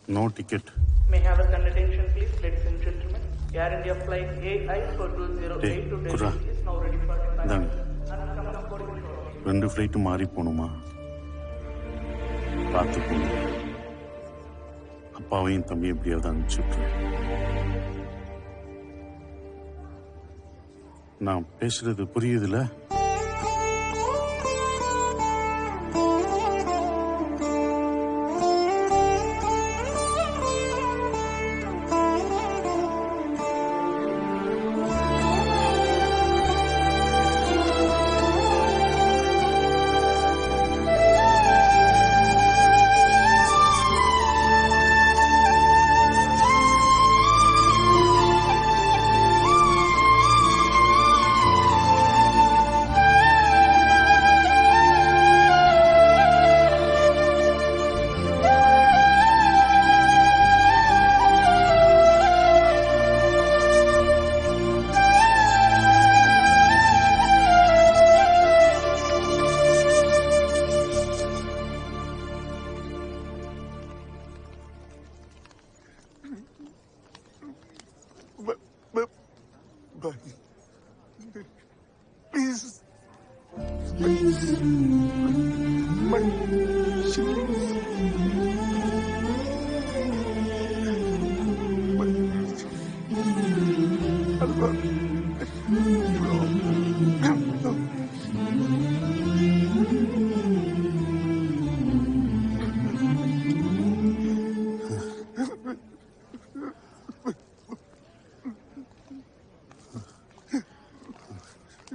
No ticket. May I have a kind attention, please, ladies and gentlemen. Air India flight AI4208 to Delhi is now ready for departure. ரெண்டு flight மாறி போகணுமா? பார்த்து போகணும். அப்பாவையும் தம்பி எப்படியாவது அனுப்பிச்சுட்றேன். நான் பேசுறது புரியுதுல? Please.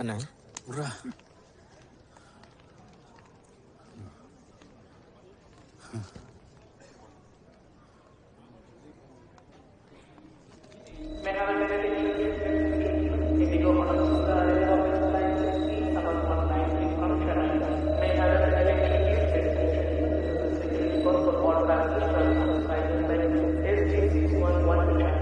அண்ணா உரா May I have a kind attention, please, ladies and gentlemen. Indigo Honolulu Airlines flight 16-719 Connecticut Island. May I have a kind attention, please, ladies and gentlemen. This is the security code for all passengers traveling on this island flight SG611 to China.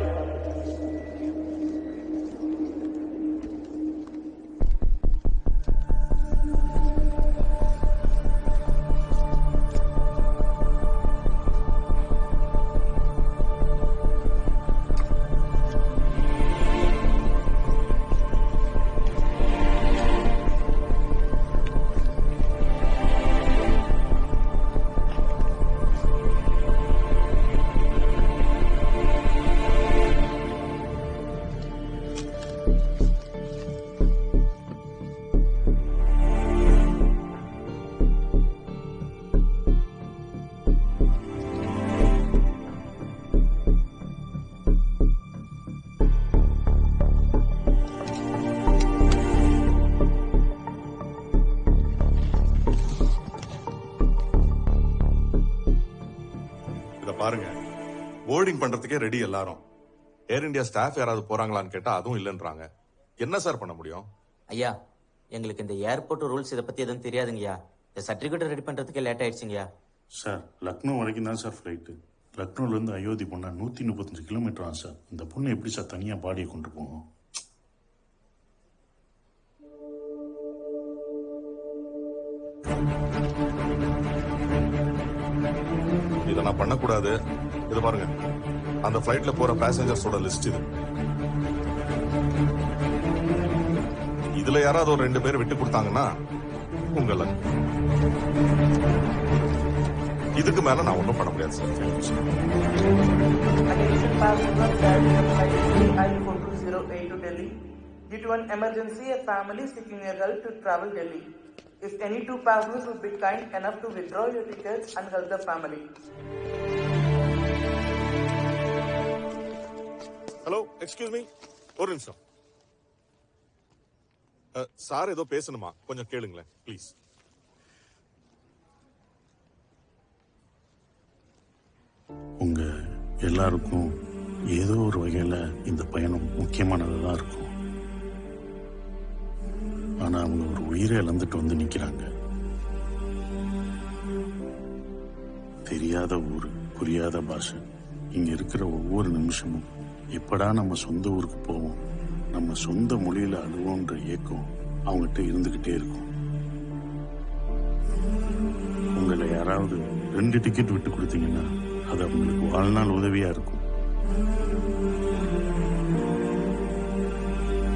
பாருங்க, boarding பண்றதுக்கே ready எல்லாரும். ஏர் India staff யாராவது போறாங்களான்னு கேட்டா அதுவும் இல்லைன்றாங்க. என்ன sir பண்ண முடியும்? ஐயா, எங்களுக்கு இந்த ஏர்போர்ட் ரூல்ஸ் இதை பத்தி எதுவும் தெரியாதுங்கய்யா. இந்த சர்டிபிகேட் ரெடி பண்றதுக்கே லேட் ஆயிடுச்சுங்கய்யா. சார், லக்னோ வரைக்கும் தான் சார் ஃப்ளைட்டு. லக்னோலேருந்து அயோத்தி போனா 135 கிலோமீட்டர் ஆகும் சார். இந்த பொண்ணு எப்படி சார் தனியாக பாடியை கொண்டு போகும்? இதை நான் பண்ணக்கூடாது. இது பாருங்க, அந்த பிளைட்ல போற பேசஞ்சர்ஸோட லிஸ்ட் இது. இதுல யாராவது ஒரு 2 பேர் விட்டு கொடுத்தாங்கன்னா உங்களை இதுக்கு மேல நான் ஒன்றும் பண்ண முடியாது sir. Attention passengers, Air India flight AI4208 to Delhi. Due to an emergency, a family is seeking your help to travel Delhi. If any 2 passengers would be kind enough to withdraw your tickets and help the family. Hello, excuse me, ஒரு நிமிஷம். Sir ஏதோ பேசணுமா? கொஞ்சம் கேளுங்களேன் please. உங்க எல்லாருக்கும் ஏதோ ஒரு வகையில இந்த பயணம் முக்கியமானதா தான் இருக்கும். ஆனா அவங்க ஒரு உயிரை இழந்துட்டு வந்து நிக்கிறாங்க. தெரியாத ஊரு, புரியாத பாஷை. இங்க இருக்கிற ஒவ்வொரு நிமிஷமும் எப்படா நம்ம சொந்த ஊருக்கு போவோம், நம்ம சொந்த மொழியில அழுவோன்ற ஏக்கம் அவங்ககிட்ட இருந்துகிட்டே இருக்கும். உங்களை யாராவது 2 டிக்கெட் விட்டு கொடுத்தீங்கன்னா அது அவங்களுக்கு வாழ்நாள் உதவியா இருக்கும்.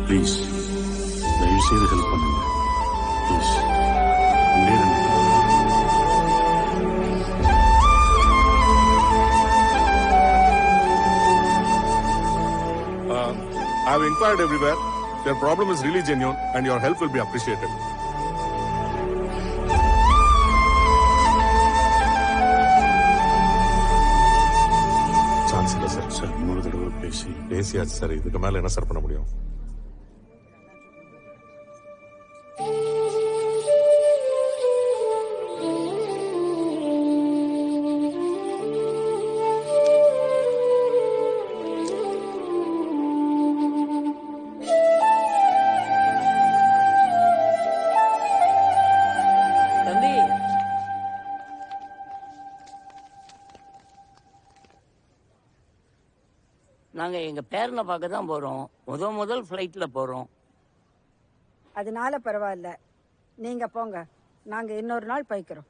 ப்ளீஸ் தயவு செய்து ஹெல்ப் பண்ணுங்க. Please I have inquired everywhere. Their problem is really genuine and your help will be appreciated. Chance இல்லை சார். சார் இன்னொரு தடவை பேசியாச்சு சார். இதுக்கு மேல என்ன சார் பண்ண முடியும்? தம்பி, நாங்க எங்க பேரனை பார்க்க தான் போறோம். முதல் ஃபிளைட்ல போறோம். அதனால பரவாயில்ல, நீங்க போங்க, நாங்க இன்னொரு நாள் போய்க்கிறோம்.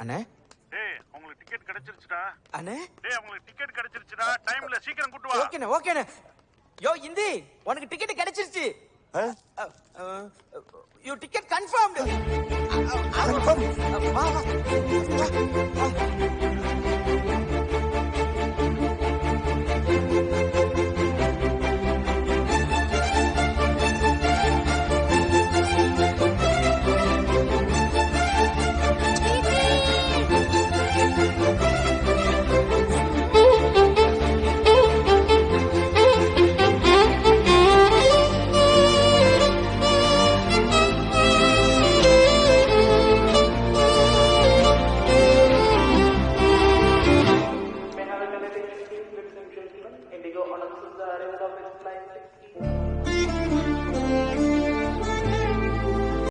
அண்ணே டேய் உங்களுக்கு டிக்கெட் கிடைச்சிருச்சுடா. அண்ணே டேய் உங்களுக்கு டிக்கெட் கிடைச்சிருச்சுடா. டைம்ல சீக்கிரம் கூட்டு வா. ஓகேண்ணே ஓகேண்ணே. யோ இந்தி, உனக்கு டிக்கெட் கிடைச்சிருச்சு. You ticket confirmed. May I have a connectivity, ladies and gentlemen? Indigo announces the arrival of its flight